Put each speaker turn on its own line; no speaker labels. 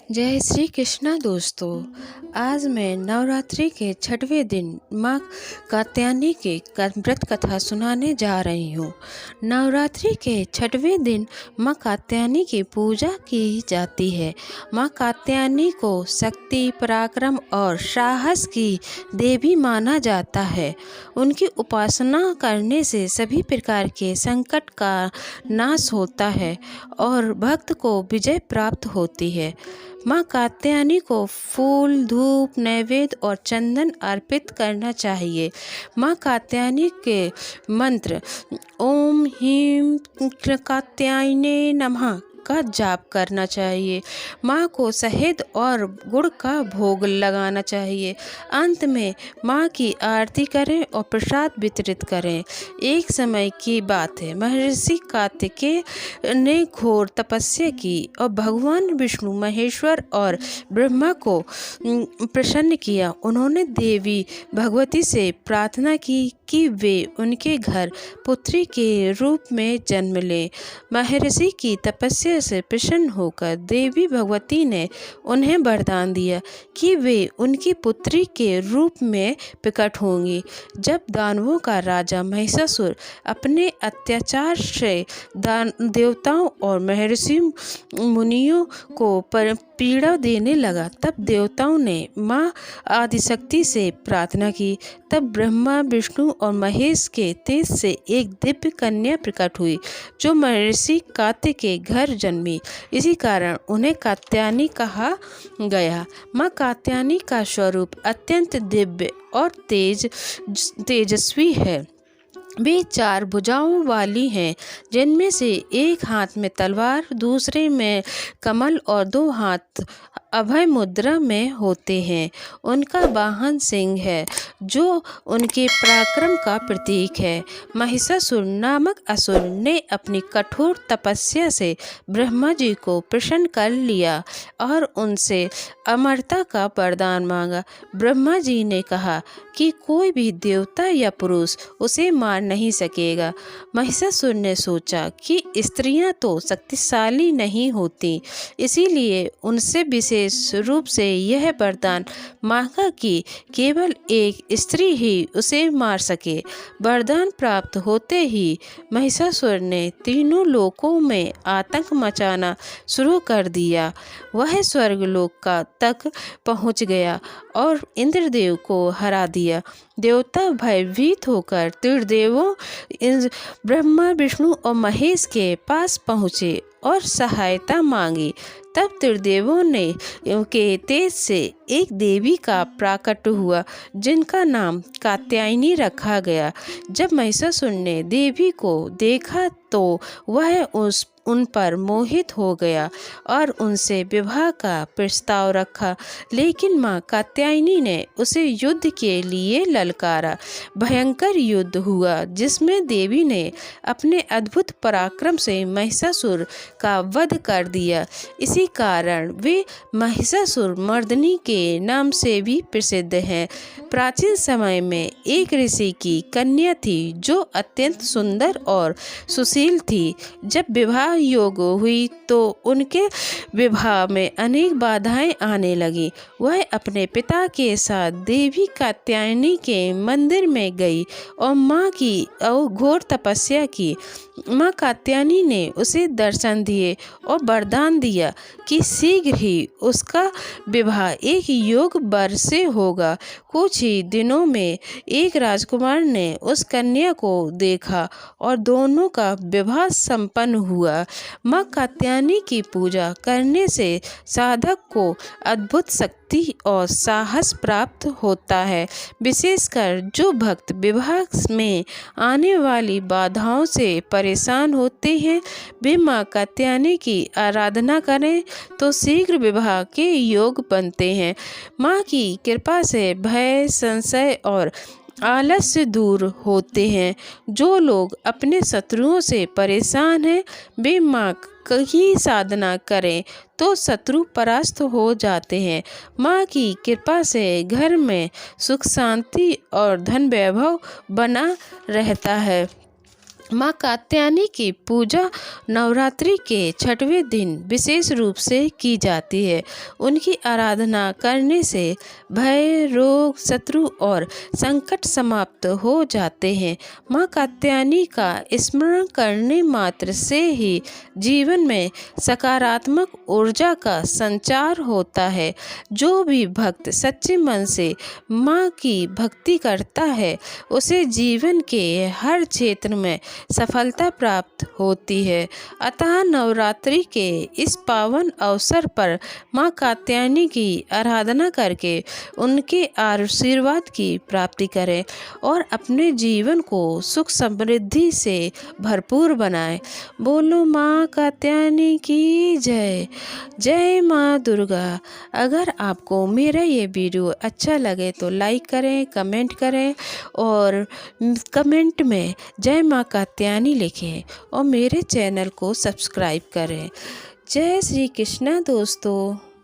जय श्री कृष्णा दोस्तों। आज मैं नवरात्रि के छठवें दिन माँ कात्यायनी के व्रत कथा सुनाने जा रही हूँ। नवरात्रि के छठवें दिन माँ कात्यायनी की पूजा की जाती है। माँ कात्यायनी को शक्ति, पराक्रम और साहस की देवी माना जाता है। उनकी उपासना करने से सभी प्रकार के संकट का नाश होता है और भक्त को विजय प्राप्त होती है। माँ कात्यायनी को फूल, धूप, नैवेद्य और चंदन अर्पित करना चाहिए। माँ कात्यायनी के मंत्र ओम ह्रीं कात्यायने नमः का जाप करना चाहिए। माँ को शहद और गुड़ का भोग लगाना चाहिए। अंत में माँ की आरती करें और प्रसाद वितरित करें। एक समय की बात है, महर्षि कार्तिकेय ने घोर तपस्या की और भगवान विष्णु, महेश्वर और ब्रह्मा को प्रसन्न किया। उन्होंने देवी भगवती से प्रार्थना की कि वे उनके घर पुत्री के रूप में जन्म लें। महर्षि की तपस्या से प्रसन्न होकर देवी भगवती ने उन्हें वरदान दिया कि वे उनकी पुत्री के रूप में प्रकट होंगी। जब दानवों का राजा महिषासुर अपने अत्याचार से देवताओं और महर्षि मुनियों को पीड़ा देने लगा, तब देवताओं ने माँ आदिशक्ति से प्रार्थना की। तब ब्रह्मा, विष्णु और महेश के तेज से एक दिव्य कन्या प्रकट हुई जो महर्षि कार्तिकेय के घर जन्मी। इसी कारण उन्हें कात्यायनी कहा गया। माँ कात्यायनी का स्वरूप अत्यंत दिव्य और तेजस्वी है। वे 4 भुजाओं वाली हैं, जिनमें से एक हाथ में तलवार, दूसरे में कमल और 2 हाथ अभय मुद्रा में होते हैं। उनका वाहन सिंह है, जो उनके पराक्रम का प्रतीक है। महिषासुर नामक असुर ने अपनी कठोर तपस्या से ब्रह्मा जी को प्रसन्न कर लिया और उनसे अमरता का वरदान मांगा। ब्रह्मा जी ने कहा कि कोई भी देवता या पुरुष उसे मार नहीं सकेगा। महिषासुर ने सोचा कि स्त्रियां तो शक्तिशाली नहीं होती, इसीलिए उनसे विशेष रूप से यह वरदान मांगा कि केवल एक स्त्री ही उसे मार सके। वरदान प्राप्त होते ही महिषासुर ने तीनों लोकों में आतंक मचाना शुरू कर दिया। वह स्वर्गलोक का तक पहुंच गया और इंद्रदेव को हरा दिया। देवता भयभीत होकर त्रिदेवों ब्रह्मा, विष्णु और महेश के पास पहुँचे और सहायता मांगी। तब त्रिदेवों ने के तेज से एक देवी का प्राकट हुआ, जिनका नाम कात्यायनी रखा गया। जब महिषासुर ने देवी को देखा तो वह उन पर मोहित हो गया और उनसे विवाह का प्रस्ताव रखा, लेकिन माँ कात्यायनी ने उसे युद्ध के लिए ललकारा। भयंकर युद्ध हुआ, जिसमें देवी ने अपने अद्भुत पराक्रम से महिषासुर का वध कर दिया। इसी कारण वे महिषासुर मर्दिनी के नाम से भी प्रसिद्ध हैं। प्राचीन समय में एक ऋषि की कन्या थी जो अत्यंत सुंदर और सुशील थी। जब विवाह योग हुई तो उनके विवाह में अनेक बाधाएं आने लगी। वह अपने पिता के साथ देवी कात्यायनी के मंदिर में गई और माँ की घोर तपस्या की। माँ कात्यायनी ने उसे दर्शन दिए और वरदान दिया कि शीघ्र ही उसका विवाह एक योग वर से होगा। कुछ ही दिनों में एक राजकुमार ने उस कन्या को देखा और दोनों का विवाह संपन्न हुआ। माँ कात्यायनी की पूजा करने से साधक को अद्भुत शक्ति और साहस प्राप्त होता है। विशेषकर जो भक्त विवाह में आने वाली बाधाओं से परेशान होते हैं, वे माँ कात्यायनी की आराधना करें तो शीघ्र विवाह के योग बनते हैं। माँ की कृपा से भय, संशय और आलस्य दूर होते हैं। जो लोग अपने शत्रुओं से परेशान हैं, वे माँ की साधना करें तो शत्रु परास्त हो जाते हैं। माँ की कृपा से घर में सुख, शांति और धन वैभव बना रहता है। माँ कात्यायनी की पूजा नवरात्रि के छठवें दिन विशेष रूप से की जाती है। उनकी आराधना करने से भय, रोग, शत्रु और संकट समाप्त हो जाते हैं। माँ कात्यायनी का स्मरण करने मात्र से ही जीवन में सकारात्मक ऊर्जा का संचार होता है। जो भी भक्त सच्चे मन से माँ की भक्ति करता है, उसे जीवन के हर क्षेत्र में सफलता प्राप्त होती है। अतः नवरात्रि के इस पावन अवसर पर माँ कात्यायनी की आराधना करके उनके आशीर्वाद की प्राप्ति करें और अपने जीवन को सुख समृद्धि से भरपूर बनाएं। बोलो माँ कात्यायनी की जय। जय माँ दुर्गा। अगर आपको मेरा ये वीडियो अच्छा लगे तो लाइक करें, कमेंट करें और कमेंट में जय माँ कात्यायनी लिखें और मेरे चैनल को सब्सक्राइब करें। जय श्री कृष्णा दोस्तों।